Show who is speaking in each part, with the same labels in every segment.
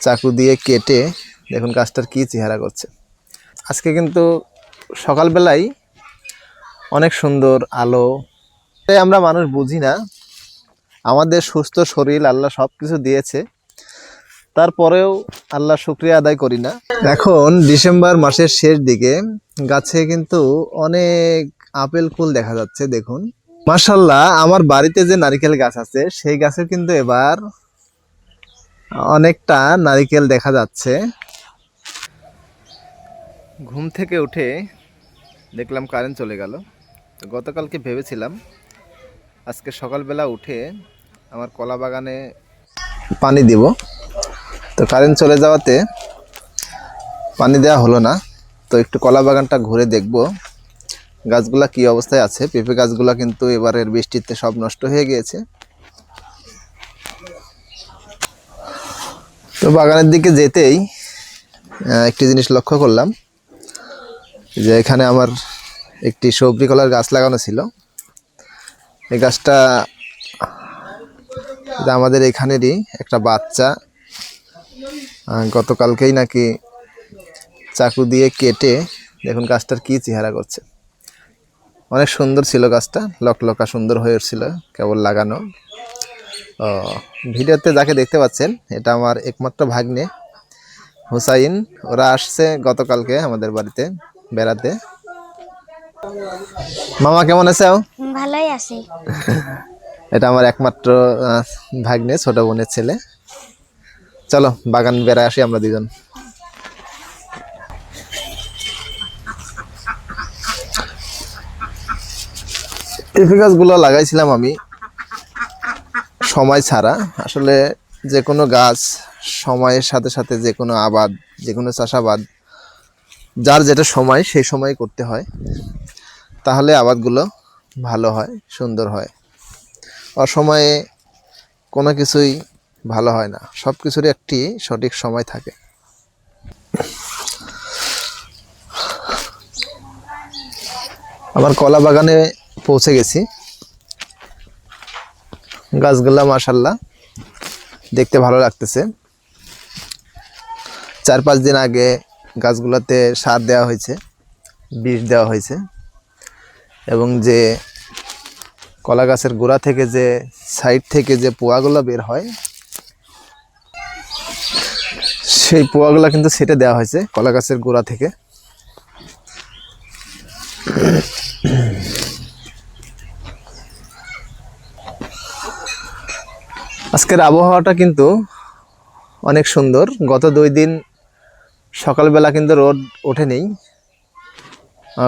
Speaker 1: চাকু দিয়ে কেটে দেখুন গাছটার কি চেহারা করছে। আজকে কিন্তু সকালবেলায় অনেক সুন্দর আলো। আমরা মানুষ বুঝি না, আমাদের সুস্থ শরীর আল্লাহ সব কিছু দিয়েছে, তারপরেও আল্লাহ শুকরিয়া আদায় করি না। এখন ডিসেম্বর মাসের শেষ দিকে গাছে কিন্তু অনেক আপেল কুল দেখা যাচ্ছে। দেখুন মাশাআল্লাহ, আমার বাড়িতে যে নারিকেল গাছ আছে সেই গাছে কিন্তু এবার অনেকটা নারিকেল দেখা যাচ্ছে। ঘুম থেকে উঠে দেখলাম কারেন্ট চলে গেল। তো গতকালকে ভেবেছিলাম আজকে সকালবেলা উঠে আমার কলা বাগানে পানি দিব, তো কারেন্ট চলে যাওয়াতে পানি দেওয়া হলো না। তো একটু কলা বাগানটা ঘুরে দেখব গাছগুলা কি অবস্থায় আছে। পেঁপে গাছগুলা কিন্তু এবারের বৃষ্টিতে সব নষ্ট হয়ে গিয়েছে। তো বাগানের দিকে যেতেই একটি জিনিস লক্ষ্য করলাম যে এখানে আমার একটি সবজি কলার গাছ লাগানো ছিল। এই গাছটা আমাদের এখানেরই একটা বাচ্চা গতকালকেই নাকি চাকু দিয়ে কেটে দেখুন গাছটার কি চেহারা করছে। অনেক সুন্দর ছিল গাছটা, লকলকা সুন্দর হয়ে উঠছিল কেবল লাগানো। ভিডিওতে যাকে দেখতে পাচ্ছেন এটা আমার একমাত্র ভাগ্নে হুসাইন। ওরা আসছে গতকালকে আমাদের বাড়িতে বেড়াতে। মামা কেমন আছো?
Speaker 2: ভালোই আছি।
Speaker 1: এটা আমার একমাত্র ভাগ্নে, ছোট বোনের ছেলে। চলো বাগান বেড়ায় আসি আমরা দুজন। পেঁপে গাছগুলো লাগাইছিলাম আমি সময় ছাড়া। আসলে যে কোনো গাছ সময়ের সাথে সাথে, যে কোনো আবাদ, যে কোনো চাষাবাদ যার যেটা সময় সেই সময় করতে হয়, তাহলে আবাদগুলো ভালো হয়, সুন্দর হয়। অসময়ে কোনো কিছুই ভালো হয় না, সব কিছুরই একটি সঠিক সময় থাকে। আমার কলা বাগানে পৌঁছে গেছি। গাছগুলা মাশাআল্লাহ দেখতে ভালো লাগতেছে। 4-5 দিন আগে গাছগুলোতে সার দেওয়া হয়েছে, বিষ দেওয়া হয়েছে, এবং যে কলা গাছের গোড়া থেকে যে সাইড থেকে যে পোয়াগুলো বের হয় সেই পোয়াগুলো কিন্তু ছেটে দেওয়া হয়েছে কলা গাছের গোড়া থেকে। আজকের আবহাওয়াটা কিন্তু অনেক সুন্দর। গত 2 দিন সকালবেলা কিন্তু রোদ ওঠেনি,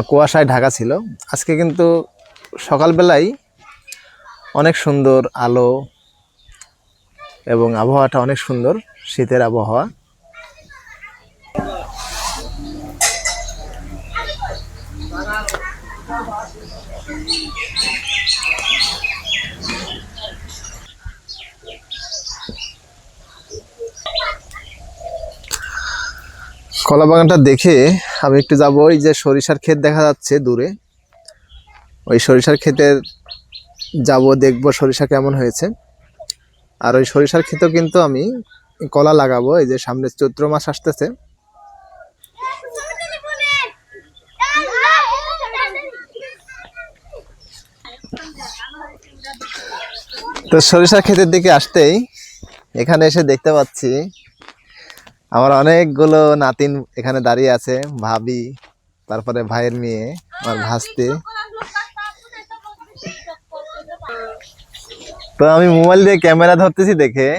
Speaker 1: কুয়াশায় ঢাকা ছিল। আজকে কিন্তু সকালবেলায় অনেক সুন্দর আলো এবং আবহাওয়াটা অনেক সুন্দর, শীতের আবহাওয়া। কলা বাগানটা দেখে আমি একটু যাবো। ওই যে সরিষার ক্ষেত দেখা যাচ্ছে দূরে, ওই সরিষার ক্ষেতের যাব, দেখবো সরিষা কেমন হয়েছে। আর ওই সরিষার ক্ষেতেও কিন্তু আমি কলা লাগাবো। এই যে সামনে চৈত্র মাস আসতেছে, তো সরিষার ক্ষেতের দিকে আসতেই এখানে এসে দেখতে পাচ্ছি আমার অনেকগুলো নাতিন এখানে দাঁড়িয়ে আছে। ভাবি, তারপরে ভাইয়ের মেয়ে, আমার ভাস্তে। তো আমি মোবাইল দিয়ে ক্যামেরা ধরতেছি দেখে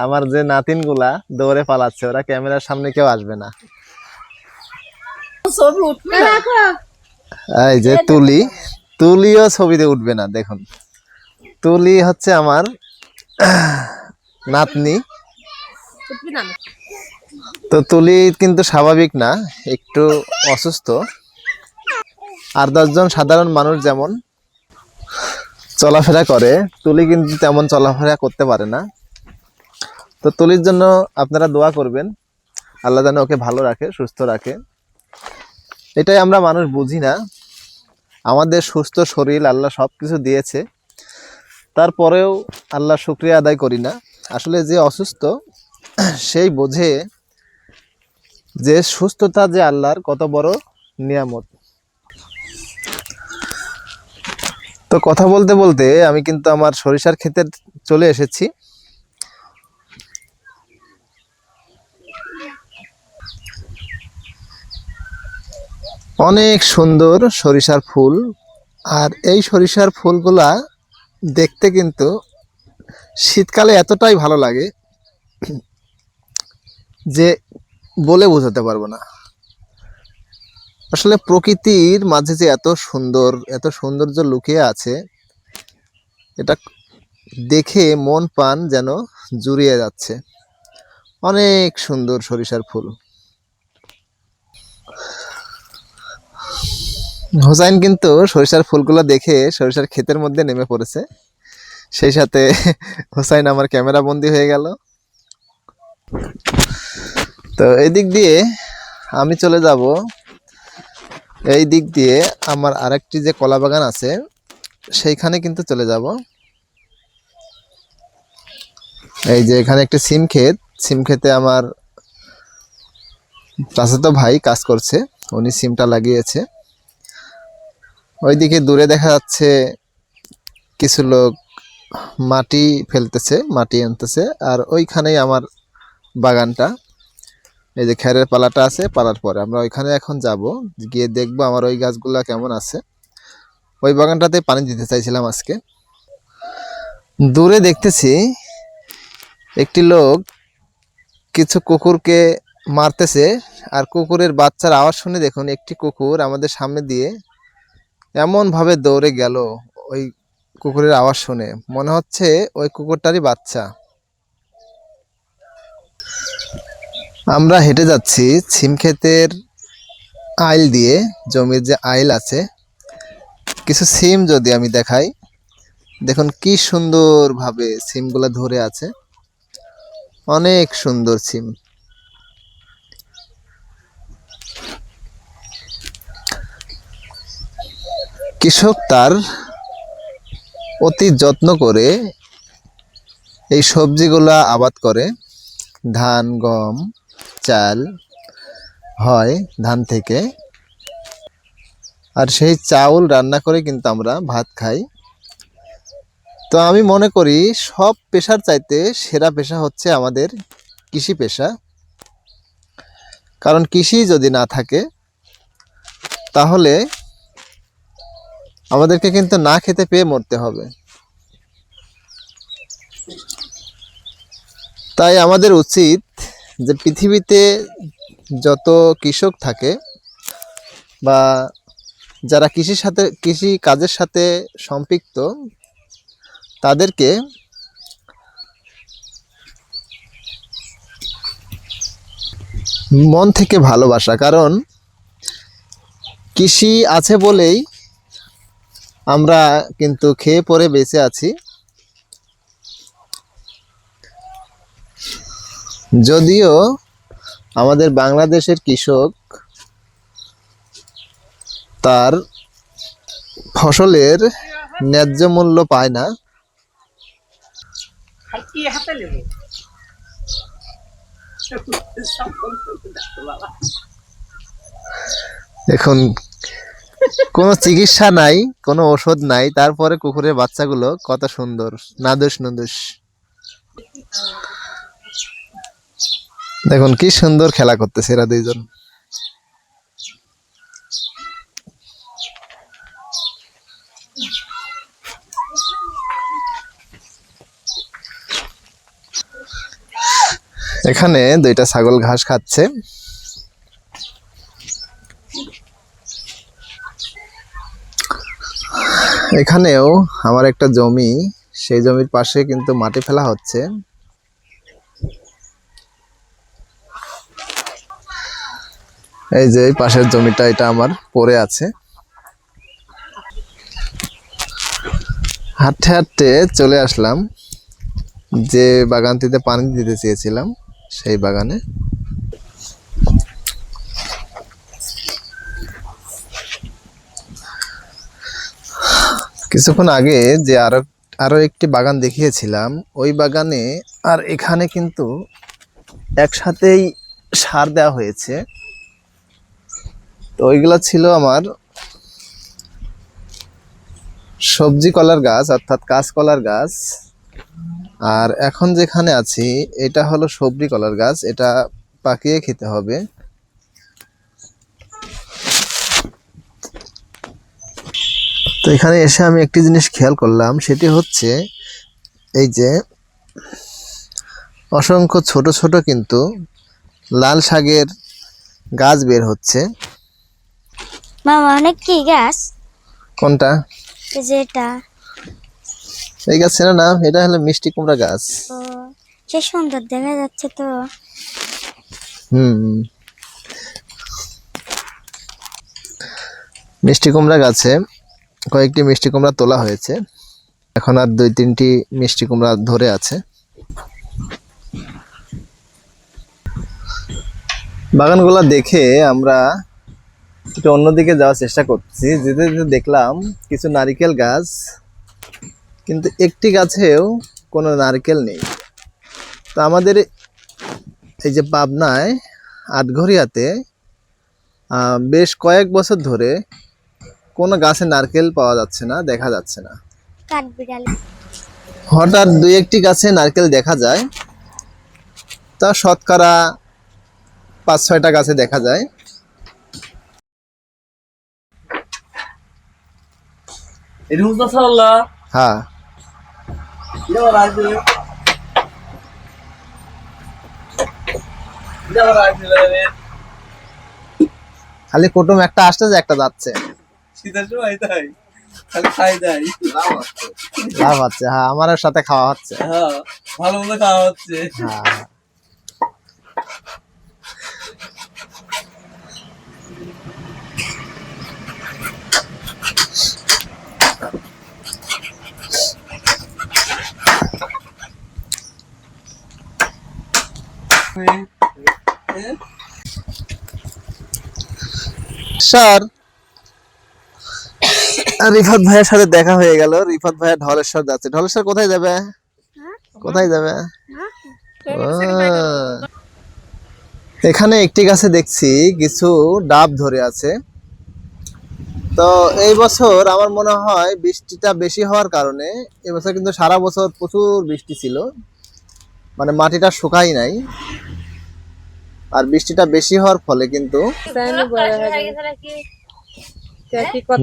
Speaker 1: আমার যে নাতিন গুলা দৌড়ে পালাচ্ছে, ওরা ক্যামেরার সামনে কেউ আসবে না। এই যে তুলিও ছবিতে উঠবে না। দেখুন তুলি হচ্ছে আমার নাতনি। তো তুলি কিন্তু স্বাভাবিক না, একটু অসুস্থ। আর 10 জন সাধারণ মানুষ যেমন চলাফেরা করে, তুলি কিন্তু তেমন চলাফেরা করতে পারে না। তো তুলির জন্য আপনারা দোয়া করবেন, আল্লাহ যেন ওকে ভালো রাখে, সুস্থ রাখে। এটাই আমরা মানুষ বুঝি না, আমাদের সুস্থ শরীর আল্লাহ সব কিছু দিয়েছে, তারপরেও আল্লাহ শুকরিয়া আদায় করি না। আসলে যে অসুস্থ সেই বোঝে যে সুস্থতা যে আল্লাহর কত বড় নিয়ামত। তো কথা বলতে বলতে আমি কিন্তু আমার সরিষার ক্ষেতে চলে এসেছি। অনেক সুন্দর সরিষার ফুল, আর এই সরিষার ফুলগুলা দেখতে কিন্তু শীতকালে এতটাই ভালো লাগে যে বলে বোঝাতে পারবো না। আসলে প্রকৃতির মাঝে যে এত সৌন্দর্য লুকিয়ে আছে, এটা দেখে মন প্রাণ যেন জুড়িয়ে যাচ্ছে। অনেক সুন্দর সরিষার ফুল। হোসাইন কিন্তু সরিষার ফুলগুলো দেখে সরিষার ক্ষেতের মধ্যে নেমে পড়েছে, সেই সাথে হোসাইন আমার ক্যামেরা বন্দি হয়ে গেল। তো এই দিক দিয়ে আমি চলে যাব, এই দিক দিয়ে আমার আরেকটি যে কলা বাগান আছে সেইখানে কিন্তু চলে যাব। এই যে এখানে একটি সিম ক্ষেতে আমার চাচাতো ভাই কাজ করছে, উনি সিমটা লাগিয়েছে। ওইদিকে দূরে দেখা যাচ্ছে কিছু লোক মাটি ফেলতেছে, মাটি আনতেছে, আর ওইখানেই আমার বাগানটা। এই যে খেরের পালাটা আছে, পালার পরে আমরা ওইখানে এখন যাব, গিয়ে দেখবো আমার ওই গাছগুলা কেমন আছে। ওই বাগানটাতে পানি দিতে চাইছিলাম আজকে। দূরে দেখতেছি একটি লোক কিছু কুকুরকে মারতেছে, আর কুকুরের বাচ্চার আওয়াজ শুনে দেখুন একটি কুকুর আমাদের সামনে দিয়ে এমন ভাবে দৌড়ে গেল। ওই কুকুরের আওয়াজ শুনে মনে হচ্ছে ওই কুকুরটারই বাচ্চা। আমরা হেঁটে যাচ্ছি সিম ক্ষেতের আইল দিয়ে, জমির যে আইল আছে। কিছু সিম যদি আমি দেখাই, দেখুন কি সুন্দর ভাবে সিমগুলো ধরে আছে, অনেক সুন্দর সিম। কৃষক তার অতি যত্ন করে এই সবজিগুলা আবাদ করে। ধান, গম, চাল হয় ধান থেকে, আর সেই চাউল রান্না করে কিন্তু আমরা ভাত খাই। তো আমি মনে করি সব পেশার চাইতে সেরা পেশা হচ্ছে আমাদের কৃষি পেশা। কারণ কৃষি যদি না থাকে তাহলে আমাদেরকে কিন্তু না খেতে পেয়ে মরতে হবে। তাই আমাদের উচিত যে পৃথিবীতে যত কৃষক থাকে বা যারা কৃষি কাজের সাথে সম্পৃক্ত, তাদেরকে মন থেকে ভালোবাসা। কারণ কৃষি আছে বলেই আমরা কিন্তু খেয়ে পরে বেঁচে আছি। যদিও আমাদের বাংলাদেশের কৃষক তার ফসলের ন্যায্য মূল্য পায় না। এখন কোনো চিকিৎসা নাই, কোনো ওষুধ নাই, তারপরে কুকুরের বাচ্চাগুলো কত সুন্দর, নাদুস নুদুস। দেখুন কি সুন্দর খেলা করতেছে এরা দুইজন। এখানে দুইটা ছাগল ঘাস খাচ্ছে। এখানেও আমার একটা জমি, সেই জমির পাশে কিন্তু মাটি ফেলা হচ্ছে। এই যে পাশের জমিটা, এটা আমার পড়ে আছে। হাঁটতে হাঁটতে চলে আসলাম যে বাগানটিতে পানি দিতে চেয়েছিলাম সেই বাগানে। কিছুক্ষণ আগে যে আরো একটি বাগান দেখিয়েছিলাম, ওই বাগানে আর এখানে কিন্তু একসাথেই সার দেওয়া হয়েছে। তো ওইগুলা ছিল আমার সবজি কলার গাছ, অর্থাৎ কাঁচকলার গাছ। আর এখন যেখানে আছি এটা হলো সবজি কলার গাছ, এটা পাকিয়ে খেতে হবে। তো এখানে এসে আমি একটি জিনিস খেয়াল করলাম, সেটি হচ্ছে এই যে অসংখ্য ছোট ছোট কিন্তু লাল শাকের গাছ বের হচ্ছে।
Speaker 2: মামা অনেক কি গাছ?
Speaker 1: কোনটা?
Speaker 2: এই যে এটা।
Speaker 1: এই গাছ চেনো না? এটা হলো মিষ্টি কুমড়া গাছ।
Speaker 2: ও, সে সুন্দর দেখা যাচ্ছে তো।
Speaker 1: হুম, মিষ্টি কুমড়া গাছে কয়েকটি মিষ্টি কুমড়া তোলা হয়েছে, এখন আর 2-3টি মিষ্টি কুমড়া ধরে আছে। বাগানগুলা দেখে আমরা একটু অন্যদিকে যাওয়ার চেষ্টা করছি। যেতে যেতে দেখলাম কিছু নারকেল গাছ, কিন্তু একটি গাছেও কোনো নারকেল নেই। তো আমাদের এই যে পাবনায় আটঘরিয়াতে বেশ কয়েক বছর ধরে কোনো গাছে নারকেল পাওয়া যাচ্ছে না, দেখা যাচ্ছে না।
Speaker 2: কাঠবিড়ালি।
Speaker 1: হঠাৎ 2-1টি গাছে নারকেল দেখা যায়, তা শতকরা 5-6টা গাছে দেখা যায়। হ্যাঁ, খালি কুটুম একটা আসতেছে, একটা যাচ্ছে। লাভ হচ্ছে, হ্যাঁ, আমার সাথে খাওয়া হচ্ছে।
Speaker 3: ভালো মতো খাওয়া হচ্ছে।
Speaker 1: হ্যাঁ, স্যার রিফাত ভাইয়ের সাথে দেখা হয়ে গেল। রিফাত ভাইয়া ঢলেশ্বর যাচ্ছে। ঢলেশ্বর কোথায় যাবে? কোথায় যাবে? ও, এখানে একটি গাছে দেখছি কিছু ডাব ধরে আছে। তো এই বছর আমার মনে হয় বৃষ্টিটা বেশি হওয়ার কারণে, এবছর কিন্তু সারা বছর প্রচুর বৃষ্টি ছিল, মানে মাটিটা শুকাই নাই। আর বৃষ্টিটা বেশি হওয়ার ফলে কিন্তু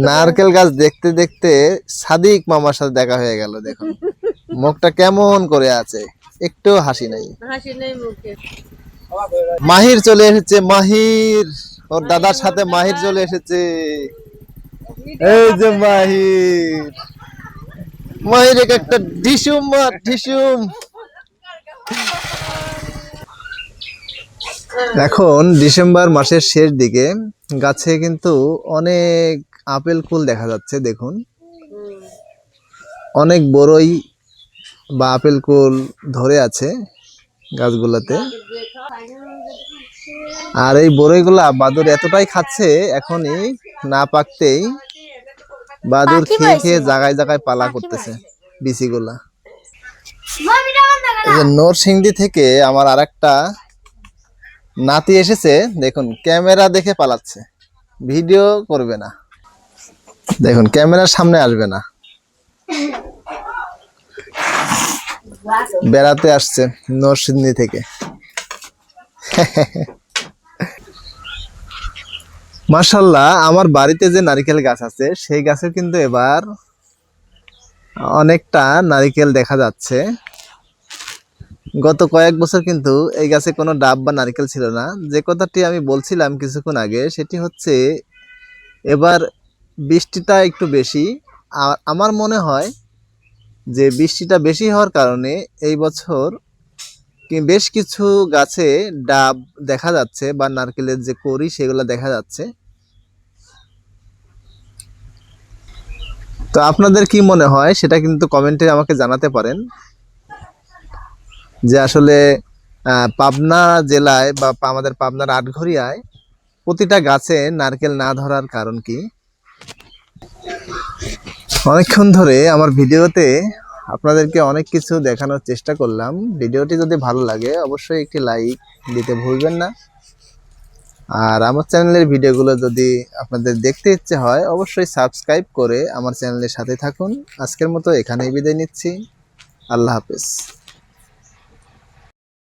Speaker 1: নারকেল গাছ দেখতে দেখতে সাদিক মামার সাথে দেখা হয়ে গেল। দেখুন মুখটা কেমন করে আছে, একটু হাসি নাই। মাহির চলে এসেছে, মাহির ওর দাদার সাথে মাহির চলে এসেছে। এই যে মাহির, মাহির একটা ঢিসুম মার, ঢিসুম। এখন ডিসেম্বর মাসের শেষ দিকে গাছে কিন্তু অনেক আপেল কুল দেখা যাচ্ছে। দেখুন অনেক বড়ই বা আপেল কুল ধরে আছে গাছগুলোতে। আর এই বড়ইগুলা বাদুর এতটাই খাচ্ছে, এখনই না পাকতেই বাদুর খেয়ে খেয়ে জায়গায় জায়গায় পালা করতেছে বিচিগুলা। এই যে নরসিংদী থেকে আমার আরেকটা নাতি এসেছে, দেখুন ক্যামেরা দেখে পালাচ্ছে, ভিডিও করবে না। দেখুন ক্যামেরার সামনে আসবে না, বেড়াতে আসছে নরসিংদী থেকে। মাশাআল্লাহ, আমার বাড়িতে যে নারকেল গাছ আছে সেই গাছে কিন্তু এবার অনেকটা নারকেল দেখা যাচ্ছে। গত কয়েক বছর কিন্তু এই গাছে কোনো ডাব বা নারকেল ছিল না। যে কথাটি আমি বলছিলাম কিছুক্ষণ আগে, সেটি হচ্ছে এবার বৃষ্টিটা একটু বেশি। আর আমার মনে হয় যে বৃষ্টিটা বেশি হওয়ার কারণে এই বছর বেশ কিছু গাছে ডাব দেখা যাচ্ছে বা নারকেলের যে কড়ি সেগুলো দেখা যাচ্ছে। তো আপনাদের কি মনে হয় সেটা কিন্তু কমেন্টে আমাকে জানাতে পারেন, যে আসলে পাবনা জেলায় বা আমাদের পাবনার আটঘরিয়ায় প্রতিটা গাছে নারকেল না ধরার কারণ কি। অনেকক্ষণ ধরে আমার ভিডিওতে আপনাদেরকে অনেক কিছু দেখানোর চেষ্টা করলাম। ভিডিওটি যদি ভালো লাগে অবশ্যই একটি লাইক দিতে ভুলবেন না। আর আমার চ্যানেলের ভিডিওগুলো যদি আপনাদের দেখতে ইচ্ছে হয় অবশ্যই সাবস্ক্রাইব করে আমার চ্যানেলের সাথে থাকুন। আজকের মতো এখানেই বিদায় নিচ্ছি। আল্লাহ হাফেজ।